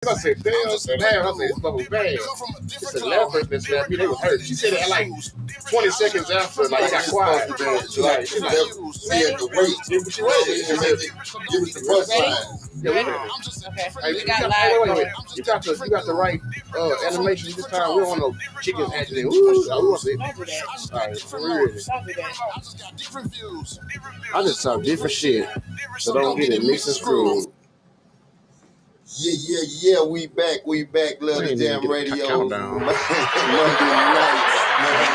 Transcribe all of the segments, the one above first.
I said, damn, I said, this mother bad. It's the last person that slapped me, they was hurt. She said it like 20 seconds after, like, it got quiet. She like, she had to wait. She waited. She said, give us the punchline. Yeah, we ready. Okay. Hey, We got live. wait. You got the right animation this time. We don't want no chickens acting. Ooh, we want to. Don't do that. All right, we ready. Don't do that. I just saw different shit, so don't get it mixed and screwed. Yeah. We back. Love the Damn Radio. Monday night.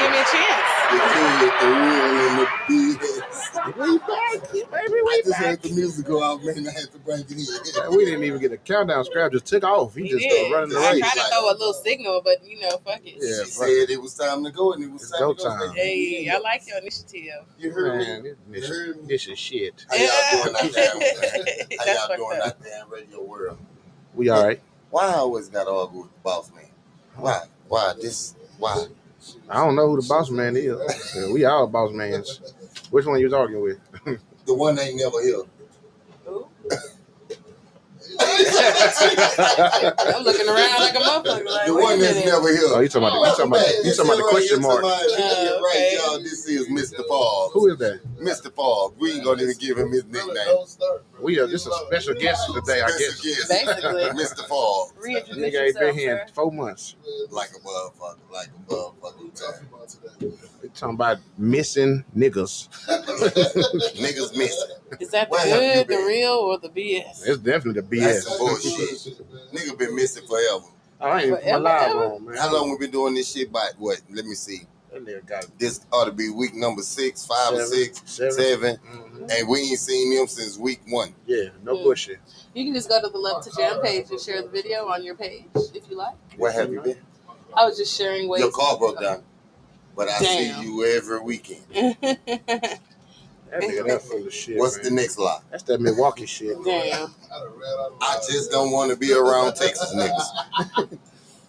Give me a chance. The real and the BS. We back, baby. I just heard the music go out, man. I had to break it in. We didn't even get a countdown. Scrap just took off. He just started running the race. I tried to throw a little signal, but fuck it. Yeah, she said it was time to go, and it was time to go. Hey, I like your initiative. You heard me? This is shit. How y'all doing out there in radio world? We all right. Why I always got to argue with the boss man? Why? Why? I don't know who the boss man is. Yeah, we all boss mans. Which one you was arguing with? The one ain't never here. Who? I'm looking around like a motherfucker. Like, the one that's never here. Oh, you talking about the question mark? Right, y'all. This is Mr. Paul. Who is that? Mr. Paul. We ain't gonna even give him his nickname. This is a special guest today, I guess. Basically. Mr. Paul. Nigga ain't been here in 4 months. Like a motherfucker. We're talking about missing niggas. Niggas missing. Is that the good, the real, or the BS? It's definitely the BS. That's some bullshit. Nigga been missing forever. I ain't even live on, man. How long we been doing this shit? By what? Let me see. This ought to be week number 6, 5 or 6, 7. Mm-hmm. And we ain't seen them since week 1. Yeah, no bullshit. You can just go to the Love to Jam page and share the video on your page if you like. Where have you been? I was just sharing ways. Your car broke down. But I see you every weekend. That nigga, that's full of shit. What's the next lie? That's that Milwaukee shit. Damn. I just don't want to be around Texas niggas.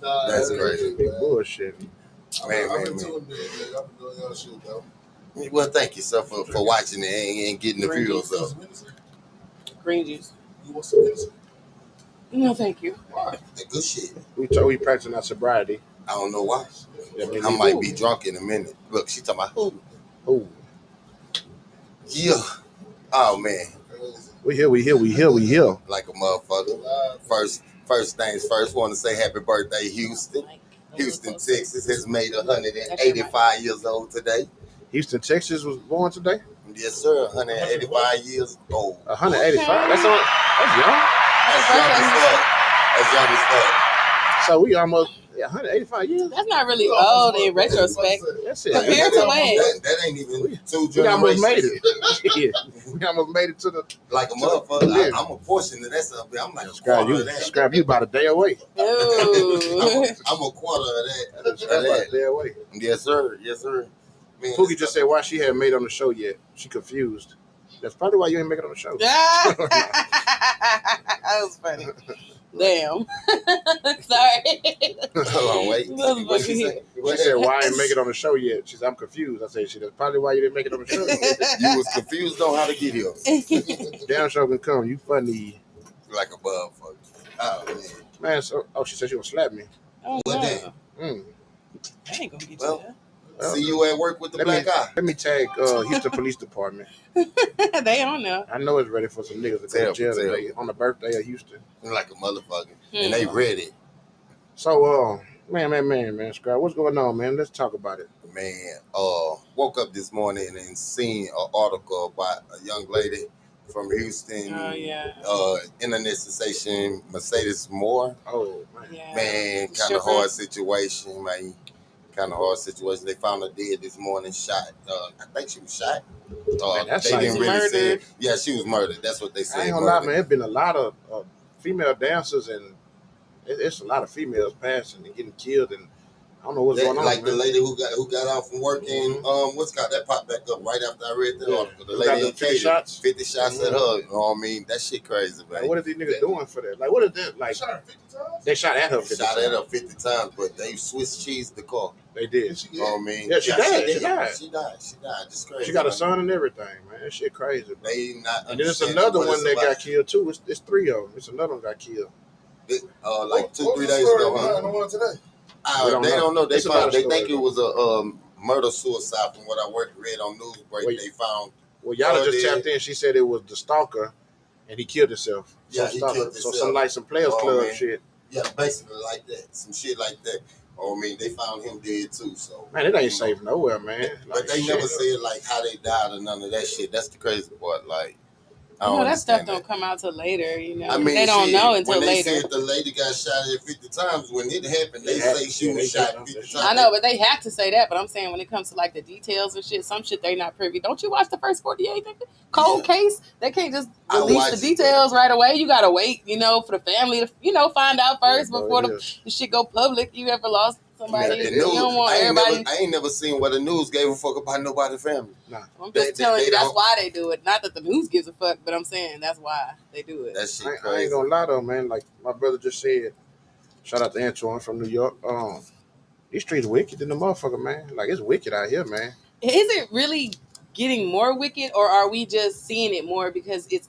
That's crazy. Big bullshit. Man. Well, thank you, sir, for watching it and getting the views up. Green juice. You want some music? No, thank you. Why? That good shit. We practicing our sobriety. I don't know why. I might be drunk in a minute. Look, she talking about who? Yeah. Oh man. We here. Like a motherfucker. First things first, want to say happy birthday, Houston. Houston, Texas has made 185 years old today. Houston, Texas was born today? Yes, sir. 185 years old. 185? That's young. That's young as fuck. So we almost 185 years? That's not really old in retrospect. That's it. Compared to when? That ain't even 2 generations. We almost made it. We almost made it to the... Like a motherfucker. I'm a portion of that stuff. I'm like Scrap, you about a day away. I'm a quarter of that. About a day away. Yes, sir. Man, Pookie just said why she hadn't made it on the show yet. She confused. That's probably why you ain't make it on the show. That was funny. Damn. Sorry. Hold on, wait. What she said? She said, why I ain't make it on the show yet? She said, I'm confused. I said, that's probably why you didn't make it on the show. You was confused on how to get here. Damn show can come. You funny. Like a motherfucker. Oh, man. Man, she said she gonna slap me. Oh, well, no. damn. I ain't gonna get you there. See you at work with the black eye. Let me tag Houston Police Department. They on there. I know it's ready for some niggas to go to jail today on the birthday of Houston. Like a motherfucker. And they ready. So, man, Scrap, what's going on, man? Let's talk about it. Man, woke up this morning and seen an article about a young lady from Houston. Oh, yeah. Internet sensation Mercedes Moore. Oh, man. Yeah. Man, kind of hard situation, man. They found her dead this morning, shot. I think she was shot. They didn't really say it. Yeah, she was murdered. That's what they said. I ain't gonna lie, man. There's been a lot of female dancers, and it's a lot of females passing and getting killed, and I don't know what's going on. Like the lady who got out from work and what's got that popped back up right after I read that article. The lady 50 shots at her. You know what I mean? That shit crazy, man. Like, what are these niggas doing for that? Like, what is that? Like, they shot at her 50 times. Shot at her 50 times, but they Swiss cheese the car. They did. You know what I mean? Yeah, she died. She died. Just crazy. She got a son and everything, man. That shit crazy. Bro. They not. And then there's another one that got killed too. It's 3 of them. It's another one got killed. like 2-3 days ago. Huh? The one today. They don't know. They think it was a murder suicide. From what I read on Newsbreak, they found. Well, y'all just tapped in. She said it was the stalker, and he killed himself. Yeah, he killed himself. So some Players Club shit. Yeah, basically like that. Some shit like that. I mean, they found him dead too. So man, it ain't safe nowhere, man. But they never said like how they died or none of that shit. That's the crazy part. Like, that stuff don't come out till later. You know, I mean, they don't know until when later. They said the lady got shot at 50 times. When it happened, they say she was shot 50 times. I know, but they have to say that. But I'm saying when it comes to like the details and shit, some shit they not privy. Don't you watch the first 48 cold case? They can't just release the details right away. You gotta wait, for the family to, find out first before the shit go public. You ever lost somebody? You don't want everybody. I ain't never seen where the news gave a fuck about nobody's family. Nah. I'm just telling you that's why they do it. Not that the news gives a fuck, but I'm saying that's why they do it. That shit crazy. I ain't gonna lie though, man. Like my brother just said, shout out to Antoine from New York. These streets wicked than the motherfucker, man. Like it's wicked out here, man. Is it really getting more wicked, or are we just seeing it more because it's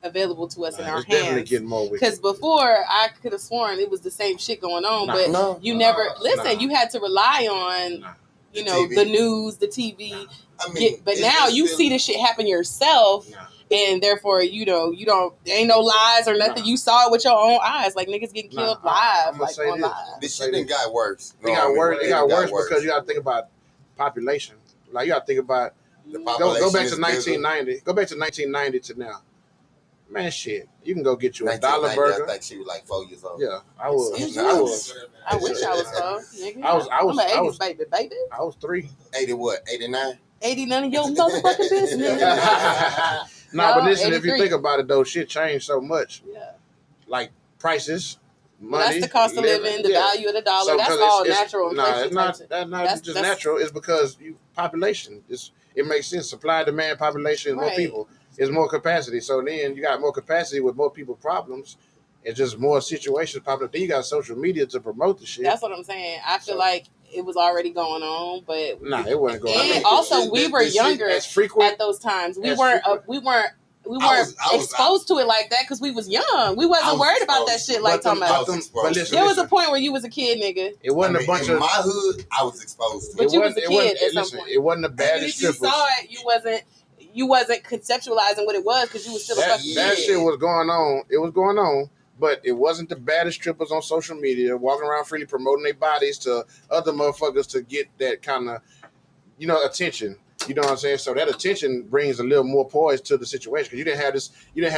available to us in our hands? Definitely getting more wicked. Because before I could have sworn it was the same shit going on, you never listen. You had to rely on the news, the TV. I mean, but now you see this shit happen yourself. And therefore, there ain't no lies or nothing. You saw it with your own eyes. Like niggas getting killed live, like on live. This shit done got worse. It got worse. It got worse because you got to think about population. Like you got to think about the population. Go back to 1990. Go back to 1990 to now. Man, shit. You can go get you a dollar burger. I think she was like 4 years old. Yeah, I was. I wish I was 4, nigga. I'm an 80s baby. I was 3. 80 what? 89? 80 none of your motherfucking business. But listen, 83. If you think about it though, shit changed so much. Yeah. Like prices, money. That's the cost of living, the value of the dollar. So that's all natural inflation. That's not just natural. It's because population. It makes sense. Supply, demand, population, more people. It's more capacity. So then you got more capacity with more people problems. It's just more situations popping up. Then you got social media to promote the shit. That's what I'm saying. I feel like it was already going on, but it wasn't going on. And also, we were younger at those times. We weren't exposed to it like that because we was young. We wasn't worried about that shit like talking about. There was a point where you was a kid, nigga. It wasn't a bunch of my hood. I was exposed to it. But you was a kid at some point. It wasn't the baddest strippers. If you saw it, you wasn't conceptualizing what it was because you was still a fucking kid. That shit was going on. It was going on. But it wasn't the baddest strippers on social media walking around freely promoting their bodies to other motherfuckers to get that kind of, attention. You know what I'm saying? So that attention brings a little more poise to the situation because you didn't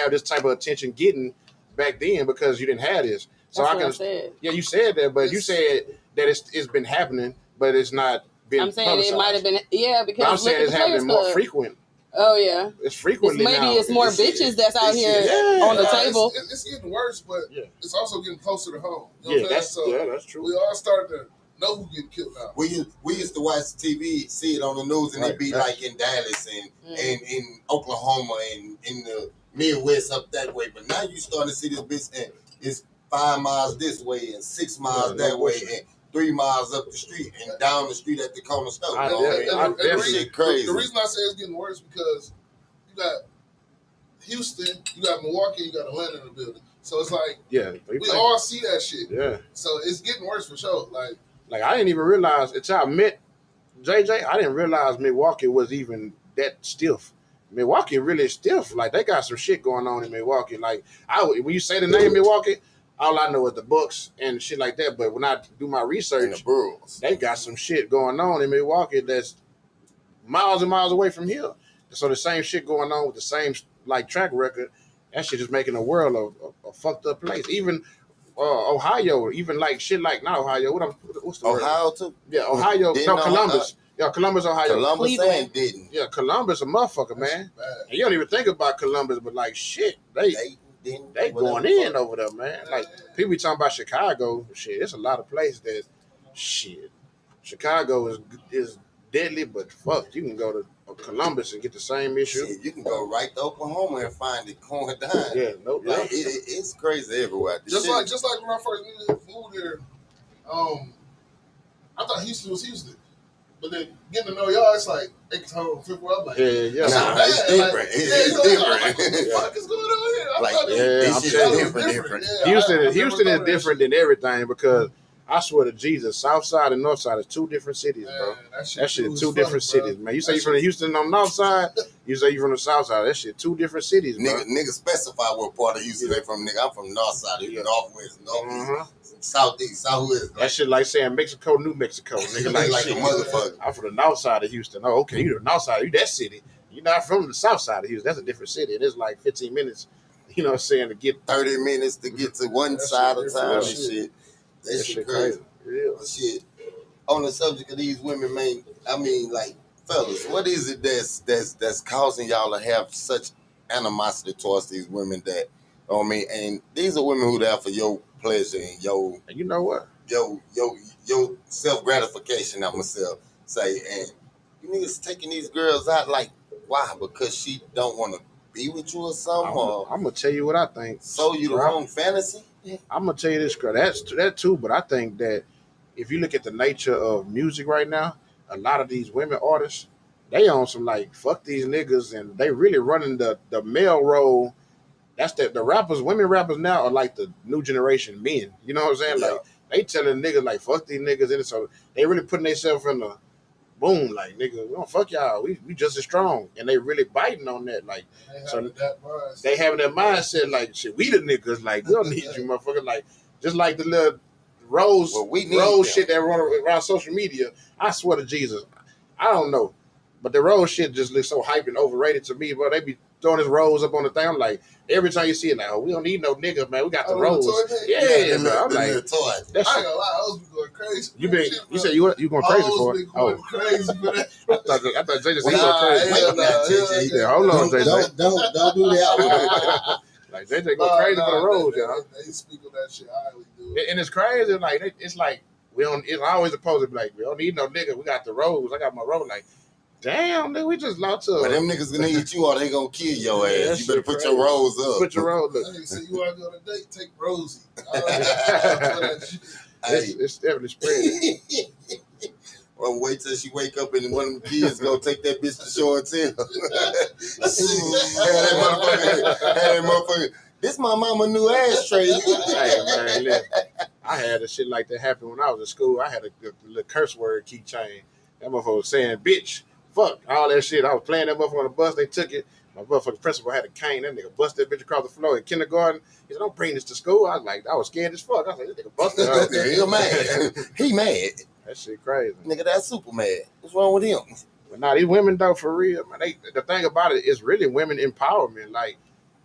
have this type of attention getting back then because you didn't have this. So That's what I said. Yeah, you said that, but you said that it's been happening, but it's not been. I'm saying it might have been, because but I'm saying it's happening more frequent. Oh yeah, it's frequently maybe it's more bitches that's out here on the table. It's getting worse, but it's also getting closer to home. That's true. We all started to know who getting killed now. We used to watch TV, see it on the news, and it'd be like in Dallas and in Oklahoma and in the Midwest up that way. But now you starting to see this bitch, and it's 5 miles this way and 6 miles that way and 3 miles up the street and down the street at the corner store. Shit crazy. The reason I say it's getting worse because you got Houston, you got Milwaukee, you got Atlanta in the building. So it's like we all see that shit. Yeah. So it's getting worse for sure. Like I didn't even realize until I met JJ. I didn't realize Milwaukee was even that stiff. Milwaukee really stiff. Like they got some shit going on in Milwaukee. Like when you say the name Milwaukee. All I know is the books and shit like that. But when I do my research, they got some shit going on in Milwaukee that's miles and miles away from here. So the same shit going on with the same track record. That shit is making the world a fucked up place. Even Ohio, even like shit like not Ohio. What's the Ohio word? Too? Yeah, Ohio. Columbus. Columbus, Ohio. Columbus and Dayton. Yeah, Columbus a motherfucker, man. And you don't even think about Columbus, but like shit, they going in over there, man. Like people be talking about Chicago. Shit, there's a lot of places that shit. Chicago is deadly, but fuck, you can go to Columbus and get the same issue. Shit, you can go right to Oklahoma and find it going down. Yeah, no doubt. It's crazy everywhere. Just like when I first moved there, I thought Houston was Houston. But then getting to know y'all, it's like they can talk Fifth Ward. I'm like, yeah. It's different. It's different. Like, what the fuck is going on here? I Like, thought this shit is different. Yeah, Houston is different than everything because I swear to Jesus, South Side and North Side is two different cities, bro. That shit is two different cities, man. You say you from the Houston on the North Side, you say you from the South Side. That shit two different cities, bro. Nigga specify what part of Houston they from, nigga. I'm from North Side, Northwest, Northeast, Southeast, Southwest. That shit like saying Mexico, New Mexico, nigga. Like a motherfucker. I'm from the North Side of Houston. Oh, okay, you the North Side, you that city. You're not from the South Side of Houston. That's a different city. It is like 15 minutes, you know what I'm saying, to get 30 minutes to get to one side of town and shit. That shit crazy. Real. But shit, on the subject of these women, man, I mean, like, fellas, what is it that's causing y'all to have such animosity towards these women that, you know what I mean? And these are women who there for your pleasure and your, and you know what? Your self-gratification, I'm myself say. And you niggas taking these girls out, like, why? Because she don't want to be with you or something? I'm going to tell you what I think. So you the wrong fantasy? I'm going to tell you this, girl. That too, but I think that if you look at the nature of music right now, a lot of these women artists, they on some like fuck these niggas, and they really running the male role. That's the rappers, women rappers now are like the new generation men. You know what I'm saying? Yeah. Like they telling niggas like fuck these niggas, and so they really putting themselves in the boom, like nigga, we don't fuck y'all. We just as strong, and they really biting on that. Like they having that mindset like shit. We the niggas, like we don't need you, motherfucker. Like just like the little rose shit that run around social media. I swear to Jesus, I don't know, but the rose shit just looks so hype and overrated to me. But they be throwing this rose up on the thing. I'm like, every time you see it, like, oh, we don't need no nigga, man. We got the rose. Yeah, bro. I'm like, I ain't gonna lie, I was going crazy. You said you going crazy for it? Oh, crazy for that. I thought JJ said he going crazy. Hold on, JJ. Don't do that. Like JJ go crazy for the rose, y'all. They speak on that shit highly, dude. And it's crazy. Like it's like we don't. It's always supposed to be like we don't need no nigga. We got the rose. I got my rose. Like, damn, nigga, we just lost to. But them niggas gonna need you or they gonna kill your ass. You better put your rose up. Put your rose up. That nigga said you want to go on a date, take Rosie. It's definitely spreading. Well, wait till she wake up and one of them kids gonna take that bitch to show and tell. Hey, that motherfucker. This my mama new ashtray. Hey, man, look, I had a shit like that happen when I was in school. I had a little curse word keychain. That motherfucker was saying, bitch, fuck, all that shit. I was playing that motherfucker on the bus. They took it. My motherfucking principal had a cane. That nigga busted that bitch across the floor in kindergarten. He said, don't bring this to school. I was scared as fuck. I was like, this nigga busted up. He mad. He mad. That shit crazy. Nigga, that's super mad. What's wrong with him? But nah, these women though, for real, man. The thing about it is really women empowerment. Like,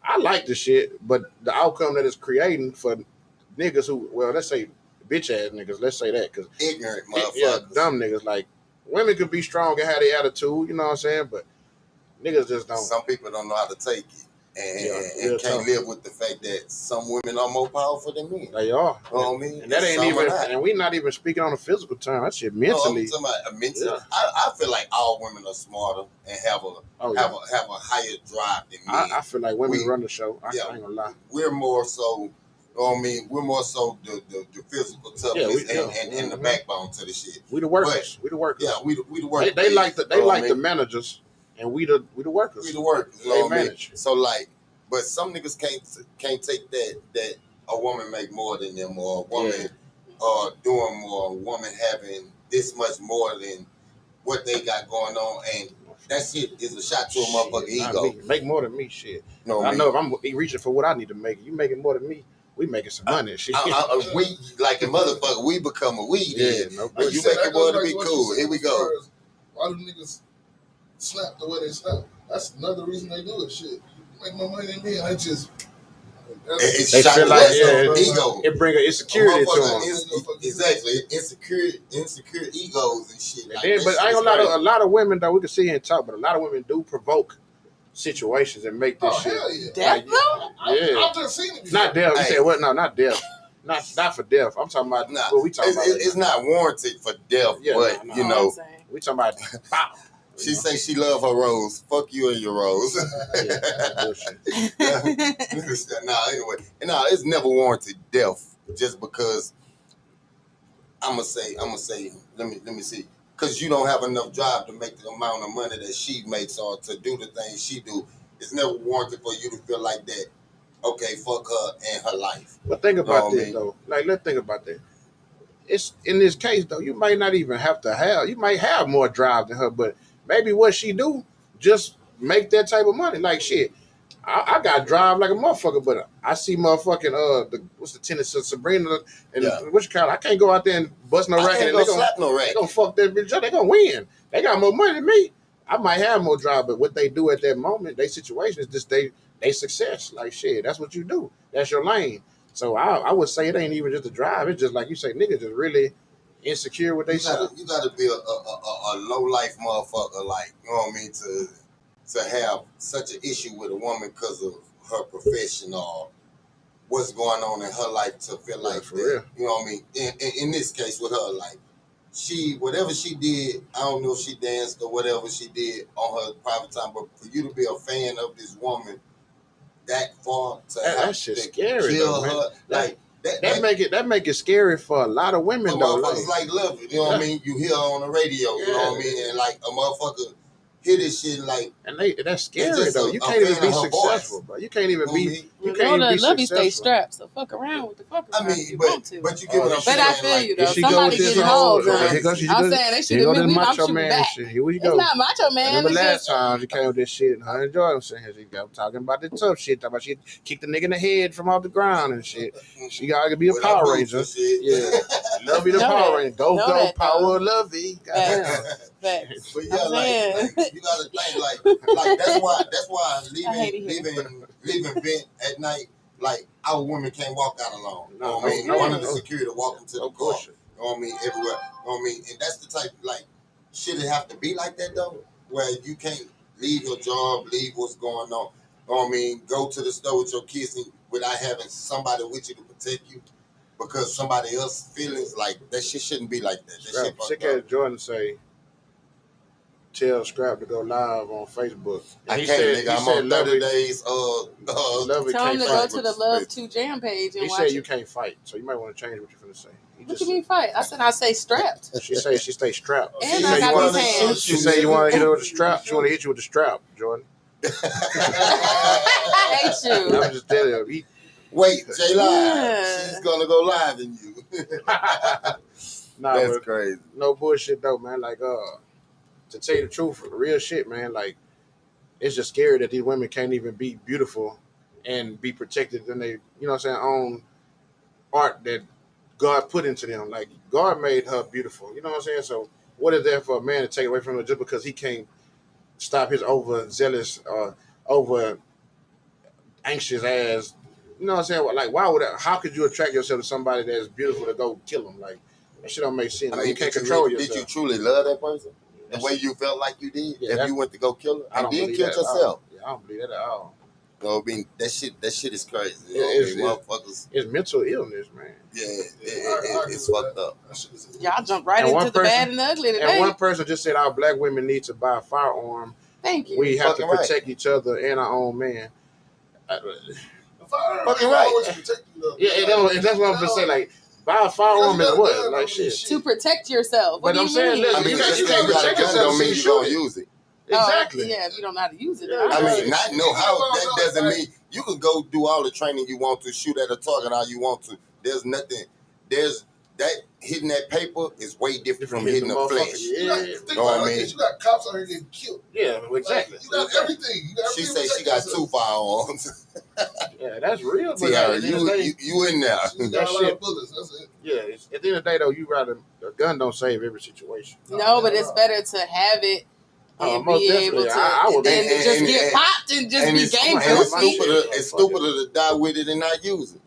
I like the shit, but the outcome that it's creating for niggas who, well, let's say bitch ass niggas, let's say that, because ignorant motherfuckers, yeah, dumb niggas. Like, women could be strong and have their attitude, you know what I'm saying? But niggas just don't. Some people don't know how to take it. And can't live with the fact that some women are more powerful than men. They are. You know what I mean? And that ain't even, and we're not even speaking on a physical term. That shit mentally. No, I'm talking about mentally. Yeah. I feel like all women are smarter and have a higher drive than men. I feel like women run the show. I ain't gonna lie. We're more so, you know what I mean? We're more so the physical toughness and the backbone to the shit. We the workers. We the workers. Yeah, we the workers. They like the managers. And we the workers. We the workers. They manage. So like, but some niggas can't take that a woman make more than them, or a woman doing more, a woman having this much more than what they got going on, and that shit is a shot to a motherfucking ego. Make more than me, shit. No, I know if I'm reaching for what I need to make, you making more than me. We making some money, shit. We like a motherfucker. We become a weed. Yeah, no. But you make it more to be cool. Here we go. Why do niggas slap the way they slap? That's another reason they do it. Shit, you make more money than me. I just they feel like ego. It bring an insecurity to them. Exactly, insecure egos and shit. And then, but I ain't gonna lie. A lot of women though, we can sit here and talk, but a lot of women do provoke situations and make this shit. Hell yeah. Death though? I've just seen it before. Not death. You said what? No, not death. Not for death. I'm talking about what we talking about. It's not warranted for death, but you know, we talking about. Pow. She say she love her rose. Fuck you and your rose. Anyway. It's never warranted death just because I'ma say, let me see. because you don't have enough drive to make the amount of money that she makes or to do the things she do. It's never warranted for you to feel like that. Okay, fuck her and her life. But think about this though. Like, let's think about that. It's in this case though, you might not even have to have. You might have more drive than her, but maybe what she do just make that type of money. Like shit, I got drive like a motherfucker, but I see motherfucking what's the tennis Sabrina and what you call it? I can't go out there and bust no racket. And they gonna fuck that bitch up. They gonna win. They got more money than me. I might have more drive, but what they do at that moment, their situation is just they success. Like shit, that's what you do. That's your lane. So I would say it ain't even just a drive. It's just like you say, niggas just really insecure with they shit. You gotta be a low life motherfucker, like, you know what I mean, to have such an issue with a woman because of her profession or what's going on in her life to feel like that. Real. You know what I mean? In this case with her, like whatever she did, I don't know if she danced or whatever she did on her private time, but for you to be a fan of this woman that far to that's just scary, kill though, her, like that make it scary for a lot of women though. Motherfuckers like love it, you know what I mean? You hear her on the radio, you know what I mean? And like a motherfucker hear this shit like, and that's scary though. You can't even be successful, bro. You can't even be. You can't even be love you successful. stay strapped, so fuck around with the fuck. I mean, but you get what I'm saying. But I feel you though. She Somebody getting hold. I'm saying they should have been macho man back. shit. Here we go. It's not macho man. Remember last time she came with this shit, and her and Jordan saying she got talking about the tough shit, talking about she kicked the nigga in the head from off the ground and shit. She gotta be a Power Ranger. Yeah, Lovey the Power Ranger. Go Power Lovey. Goddamn. But yeah, like you gotta think like that's why leaving vent at night, like our women can't walk out alone. You know what I mean? One of the security walk them to the car. You know what I mean? Everywhere. You know what I mean? And that's the type, like, should it have to be like that though? Where you can't leave your job, leave what's going on. You know what I mean? Go to the store with your kids without having somebody with you to protect you. Because somebody else's feelings, like, that shit shouldn't be like that. That shit fucked up. Jordan say, tell Scrap to go live on Facebook. And he said, I'm on 30 days. Tell him to go to the Love 2 Jam page and watch it. He said you can't fight, so you might want to change what you're going to say. What you mean fight? I said I say strapped. She say she stay strapped. And I got these hands. She say you want to hit her with the strap. She want to hit you with the strap, Jordan. I hate you. I'm just telling you. Wait, J Live. She's gonna go live in you. Nah, that's crazy. No bullshit though, man. Like, to tell you the truth, real shit, man. Like, it's just scary that these women can't even be beautiful and be protected in they, you know what I'm saying, own art that God put into them. Like, God made her beautiful. You know what I'm saying? So, what is there for a man to take away from her just because he can't stop his overzealous, over anxious ass? You know what I'm saying? Like, why would that? How could you attract yourself to somebody that's beautiful to go kill them? Like, that shit don't make sense. I mean, you can't control yourself. Did you truly love that person the way you felt like you did? If you went to go kill her and then killed yourself? I don't believe that at all. You know, I mean, that shit is crazy. You know, motherfuckers. It's mental illness, man. Yeah, it's fucked up. Y'all jump right into the bad and ugly today. And one person just said our black women need to buy a firearm. Thank you. We have to protect each other and our own man. Fucking right. Yeah, and that's what I'm gonna say. Like, buy a firearm is what? Like, shit. To protect yourself. But I'm saying, listen, you can't protect yourself. Don't mean you don't use it. Exactly. Yeah, if you don't know how to use it. I mean, not know how. That doesn't mean you can go do all the training you want to, shoot at a target all you want to. There's nothing. There's that hitting that paper is way different from hitting the flesh. You know what I mean? You got cops out here getting killed. Yeah, exactly. You got everything. She said she got 2 firearms. Yeah, that's real. But you in there? She got a lot of bullets. That's it. Yeah, at the end of the day, though, you rather a gun don't save every situation. No, but it's better to have it. And be able to just get popped and just be dangerous. It's stupider to die with it and not use it.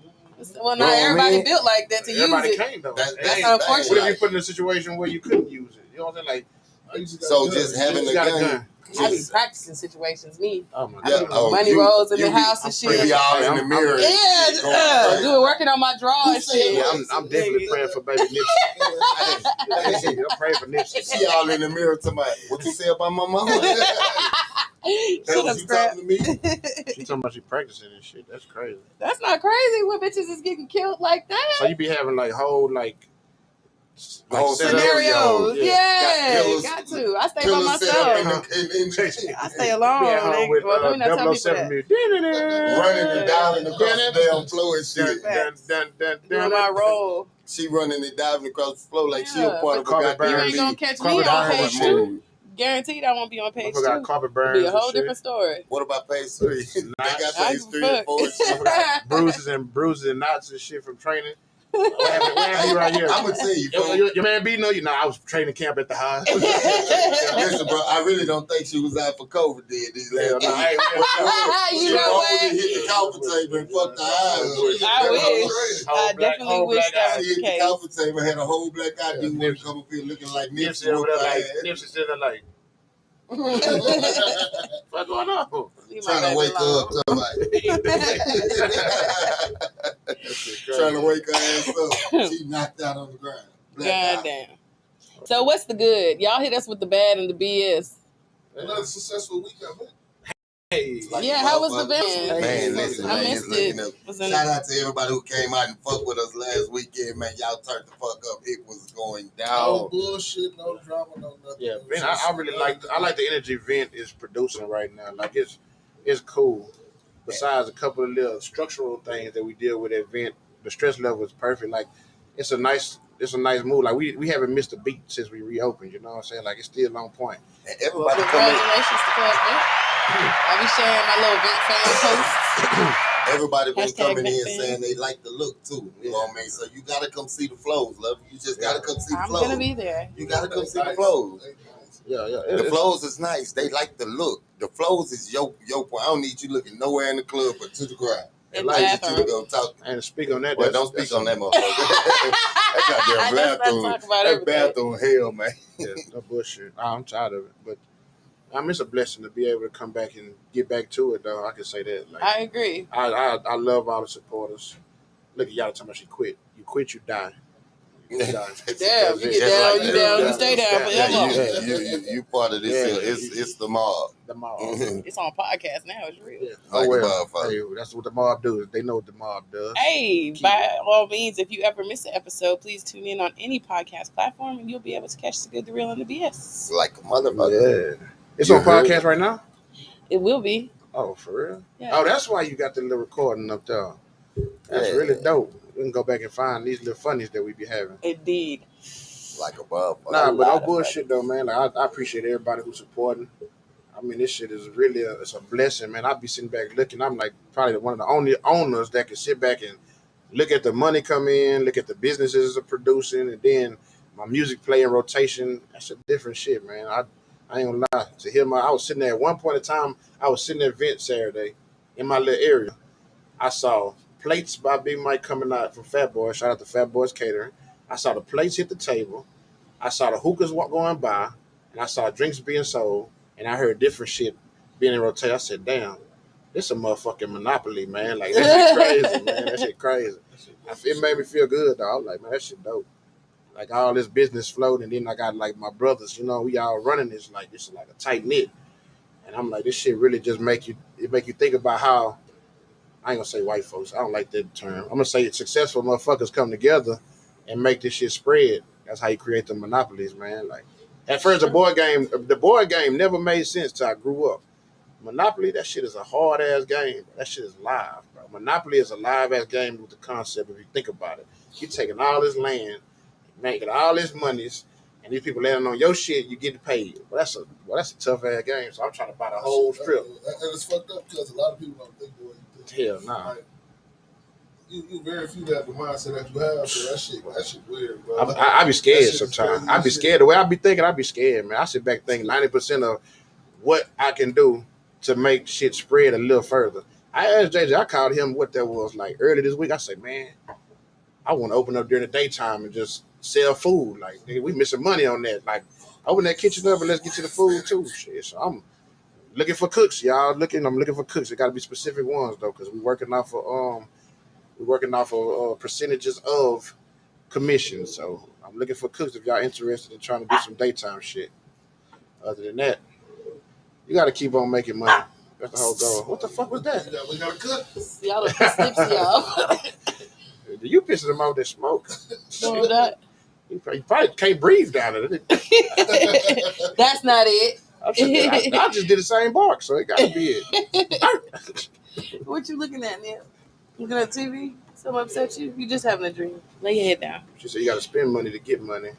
Well, not everybody built like that to use it. Everybody can't, though. That's unfortunate. What if you put in a situation where you couldn't use it? You know what I'm saying? Like, so just having a gun. I be practicing situations, me. Oh my God. Money rolls in the house and shit. We all in the mirror. Yeah, working on my drawing shit. Yeah, I'm definitely praying for baby Nipsey. I'm praying for Nipsey. She all in the mirror to my, what you say about my mama? Shut up, Scrap. To me? She talking about she practicing and shit. That's crazy. That's not crazy when bitches is getting killed like that. So you be having like whole like scenarios. Yeah, got to. I stay by myself. I stay alone. Be at home with let me not tell people that. Running it down across the damn floor and shit. Doing my role. She running it down across the floor like she a part of a goddamn. You ain't gonna catch me on page 2. Guaranteed I won't be on page 2. Carpet burns. It'll be a whole different story. What about page 3? They got page 3 and 4. bruises and knots and shit from training. Right here. I'm gonna tell you, your man B know you know I was training camp at the high. Listen, bro, I really don't think she was out for COVID these last days. She only hit the coffee table and fucked the eyes. I wish. I definitely wish that was the case. The coffee table had a whole black eye. Dude would come up here looking like Nipsey. Nipsey sitting like. What's going on? Trying to wake her up. Trying to wake her ass up. She knocked out on the ground. God damn. So what's the good? Y'all hit us with the bad and the BS. Another successful weekend, man. Hey, how was the band? Man, listen, I missed it. Shout out to everybody who came out and fucked with us last weekend, man. Y'all turned the fuck up. It was going down. No bullshit, no drama, no nothing. Yeah, man, I really like the energy Vent is producing right now. Like it's cool. Besides a couple of little structural things that we deal with at Vent, the stress level is perfect. Like it's a nice mood. Like we haven't missed a beat since we reopened. You know what I'm saying? Like it's still on point. And everybody congratulations to Club Vent. I'll be sharing my little Vent fan posts. Everybody been coming in saying they like the look too. You know what I mean? So you gotta come see the flows, love. You just gotta come see the flows. I'm gonna be there. You gotta come see the flows. Yeah. The flows is nice. They like the look. The flows is your point. I don't need you looking nowhere in the club but to the crowd. In the bathroom. To go talk. And speak on that. Well, don't speak on that motherfucker. That goddamn bathroom. That bathroom hell, man. Yeah, no bullshit. I'm tired of it, but. It's a blessing to be able to come back and get back to it, though. I can say that. Like, I agree. I love all the supporters. Look at y'all talking about she quit. You quit, you die. You die. Damn, you get down, you down, you stay down forever. You part of this. It's the mob. The mob. It's on podcast now. It's real. Yeah. Hey, that's what the mob do. They know what the mob does. Hey, by all means, if you ever miss an episode, please tune in on any podcast platform, and you'll be able to catch the good, the real, and the BS. Like a motherfucker. Yeah. It's on podcast right now? It will be. Oh, for real? Yeah. Oh, that's why you got the little recording up there. That's really dope. We can go back and find these little funnies that we be having. Indeed. Like a motherfucker. Nah, but no bullshit though, man. Like I appreciate everybody who's supporting. I mean, this shit is really it's a blessing, man. I be sitting back looking. I'm like probably one of the only owners that can sit back and look at the money come in, look at the businesses are producing, and then my music play in rotation. That's a different shit, man. I ain't gonna lie. I was sitting there at one point in time, I was sitting at Vent Saturday in my little area. I saw plates by Big Mike coming out from Fat Boys. Shout out to Fat Boys Catering. I saw the plates hit the table. I saw the hookahs going by. And I saw drinks being sold. And I heard different shit being in rotation. I said, damn, this a motherfucking monopoly, man. Like, that shit crazy, man. That shit crazy. It made me feel good, though. I was like, man, that shit dope. Like all this business flowed, and then I got like my brothers, you know, we all running this like a tight knit. And I'm like, this shit really just make you think about how I ain't gonna say white folks, I don't like that term. I'm gonna say successful motherfuckers come together and make this shit spread. That's how you create the monopolies, man. Like at first the board game never made sense till I grew up. Monopoly, that shit is a hard ass game. That shit is live, bro. Monopoly is a live ass game with the concept if you think about it. You're taking all this land, making all this monies, and these people landing on your shit, you get paid. Well, that's a tough ass game. So I'm trying to buy the whole strip. And it's fucked up because a lot of people don't think the way you think. Hell nah. Like, you very few that have the mindset that you have. So that shit weird, bro. I be scared sometimes. I be scared. The way I be thinking, I be scared, man. I sit back thinking 90% of what I can do to make shit spread a little further. I asked JJ, I called him what that was like early this week. I said, man, I want to open up during the daytime and just sell food. Like, nigga, we missing money on that. Like, open that kitchen up and let's get to the food too. Shit. So I'm looking for cooks, y'all. I'm looking for cooks. It got to be specific ones though, because we're working off of percentages of commission. So I'm looking for cooks if y'all interested in trying to do some daytime shit. Other than that, you got to keep on making money. That's the whole goal. What the fuck was that? We got to cook. Y'all are pissed, y'all. You pissing them out with that smoke. No, that. You You probably can't breathe down there. That's not it. I just did the same bark, so it got to be it. What you looking at, Neil? Looking at TV? Something upset you? You just having a dream. Lay your head down. She said you got to spend money to get money.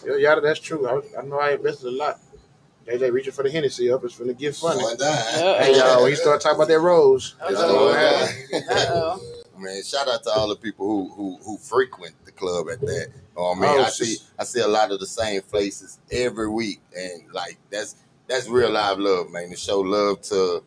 Yeah, that's true. I know I invested a lot. JJ reaching for the Hennessy up. It's finna get funny. Hey, y'all, when you start talking about that rose. Uh-oh. Man, shout out to all the people who frequent the club at that. I see a lot of the same faces every week, and like that's real live love, man. To show love to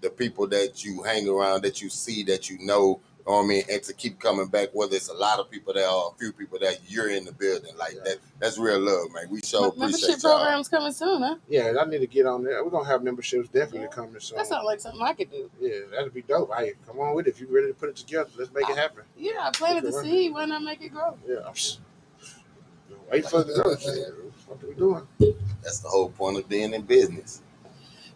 the people that you hang around, that you see, that you know. And to keep coming back, whether it's a lot of people there or a few people that you're in the building, like that's real love, man. We show appreciate membership y'all. programs coming soon, huh? Yeah, I need to get on there. We're gonna have memberships definitely coming soon. That sounds like something I could do. Yeah, that'd be dope. Hey, come on with it. If you're ready to put it together, let's make it happen. Yeah, I planted the seed. Why not make it grow? Yeah. Wait for it to grow. What are we doing? That's the whole point of being in business.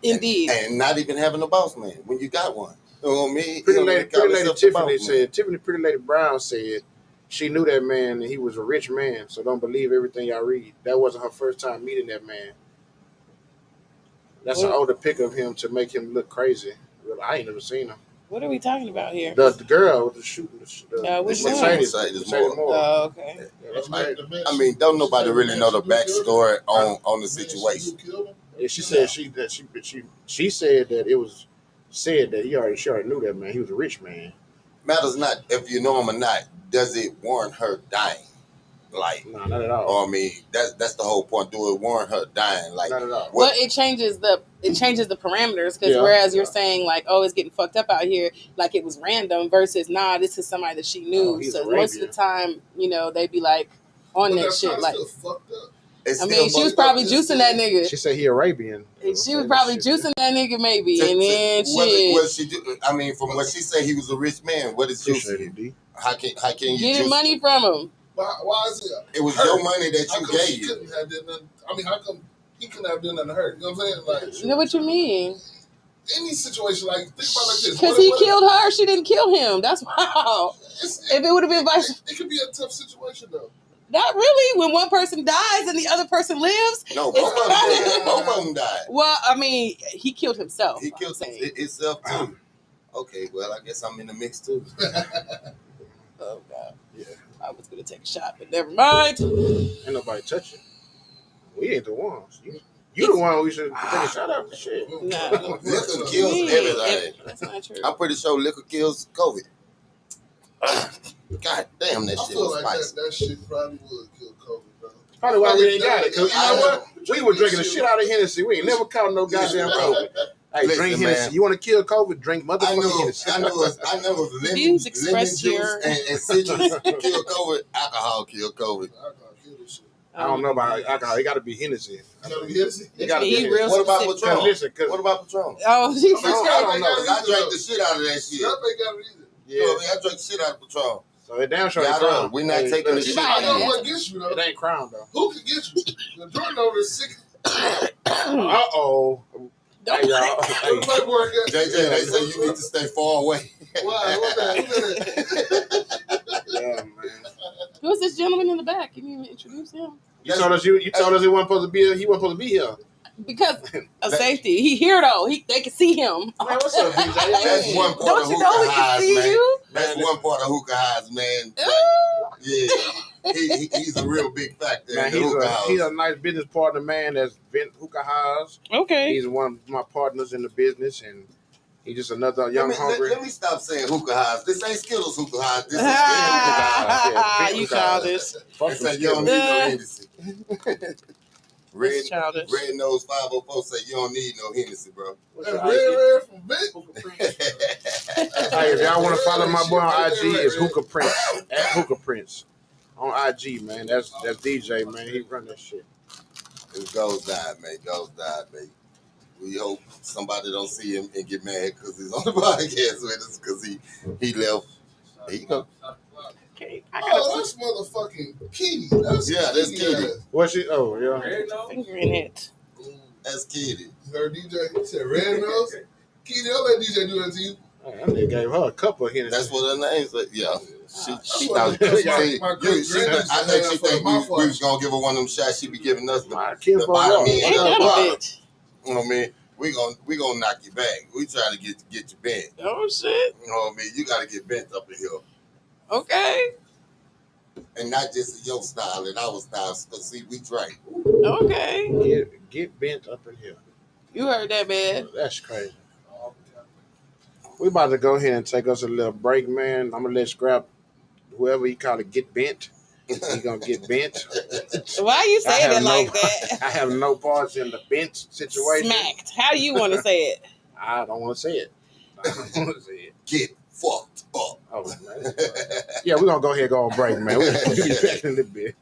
Indeed. And not even having a boss man when you got one. You know what I mean? Pretty Lady Tiffany Pretty Lady Brown said she knew that man and he was a rich man, so don't believe everything y'all read. That wasn't her first time meeting that man. That's an older pic of him to make him look crazy. Well, I ain't never seen him. What are we talking about here? The girl with the shooting. Which Mercedes one? Moore. Oh, okay. I mean, don't nobody really know the backstory on the situation. Yeah, she said she said that it was said that she already knew that man. He was a rich man. Matters not if you know him or not. Does it warrant her dying? Like, no, not at all. That's the whole point. Do it warrant her dying? Like, not at all. Well, it changes the parameters because whereas you're saying like, oh, it's getting fucked up out here, like it was random versus this is somebody that she knew. So most of the time, they'd be like on that shit. Like, fucked up. She was probably juicing that nigga. She said he Arabian. She was probably juicing that nigga maybe, and then what she do? I mean, from what she said, he was a rich man. What is juicing? How can you getting money from him? Why is it? It was your money that you gave. She couldn't have done nothing. I mean, how come he couldn't have done nothing to her? You know what I'm saying? Like, you know what you mean? Any situation, like think about it like this. Because he killed her, she didn't kill him. That's wow. If it would have been vice, it could be a tough situation though. Not really. When one person dies and the other person lives. No, both of them died. Well, I mean, he killed himself. He killed himself too. Okay, well, I guess I'm in the mix too. Oh God. Yeah. I was gonna take a shot, but never mind. Ain't nobody touching. We ain't the ones. You the one we should take a shot out for shit. Nah. Liquor kills everything. That's not true. I'm pretty sure liquor kills COVID. God damn, that shit was spicy. That shit probably would kill COVID, bro. Probably why we ain't got it. Cause you know what? We were drinking the shit out of Hennessy. We ain't never caught no goddamn COVID. Hey, listen, drink Hennessy. Man. You want to kill COVID? Drink motherfucking Hennessy. I know lemon juice and citrus kill COVID. Alcohol kill COVID. I don't know about alcohol. It got to be Hennessy. It got to be real. What about Patron? What about Patron? Oh, Jesus. I don't know. I drank the shit out of that shit. Yeah, I drank the shit out of Patron. So it damn sure ain't Crown. We're not taking the shit. I know what gets you though. It ain't Crown though. Who can get you? The Jordan over is sick. Uh-oh. Hey, y'all. Hey. JJ, they say you need to stay far away. Why? What the? Yeah, man. Who's this gentleman in the back? Can you introduce him? You told us he wasn't supposed to be here. He wasn't supposed to be here. Because of safety. He here though. They can see him. Man, what's up, DJ? That's one part Don't of you know we can see man. you? That's one part of hookah highs, man. Yeah. He's a real big factor in the hookah house. He's a nice business partner, man. That's been hookah highs. Okay. He's one of my partners in the business, and he's just another young hungry. Let me stop saying hookah highs. This ain't Skittles hookah highs. This is hookah highs. You childish. Say you don't need no Hennessy. Red Nose 504 say you don't need no Hennessy, bro. Red from Vic. Hey, if y'all want to follow my boy on IG, it's Hookah Prince at Hookah Prince on IG, man. That's DJ, man. He run that shit. It goes down, man. Goes down, baby. We hope somebody don't see him and get mad because he's on the podcast with us because he left. There you go. Okay, that's motherfucking Kitty. That's Kitty. What's she? Oh, yeah. Finger in it. That's Kitty. You heard DJ? He said Red Nose? Kitty, don't let DJ do that to you. That nigga gave her a couple of Hennessy. That's what her name said. Yeah. She thought I think she think we was gonna give her one of them shots. She be giving us the bottom end of the bottle. You know what I mean? We gonna knock you back. We try to get you bent. Oh shit! You know what I mean? You gotta get bent up in here. Okay. And not just your style and our style. Cause see, we drink. Okay. Get bent up in here. You heard that, man? That's crazy. We about to go ahead and take us a little break, man. I'm gonna let Scrap, whoever you call it, get bent. He gonna get bent. Why you saying it like that? I have no parts in the bent situation. Smacked. How do you want to say it? I don't want to say it. Get fucked up. Oh, man. Yeah, we're gonna go ahead and go on break, man. We'll be back in a little bit.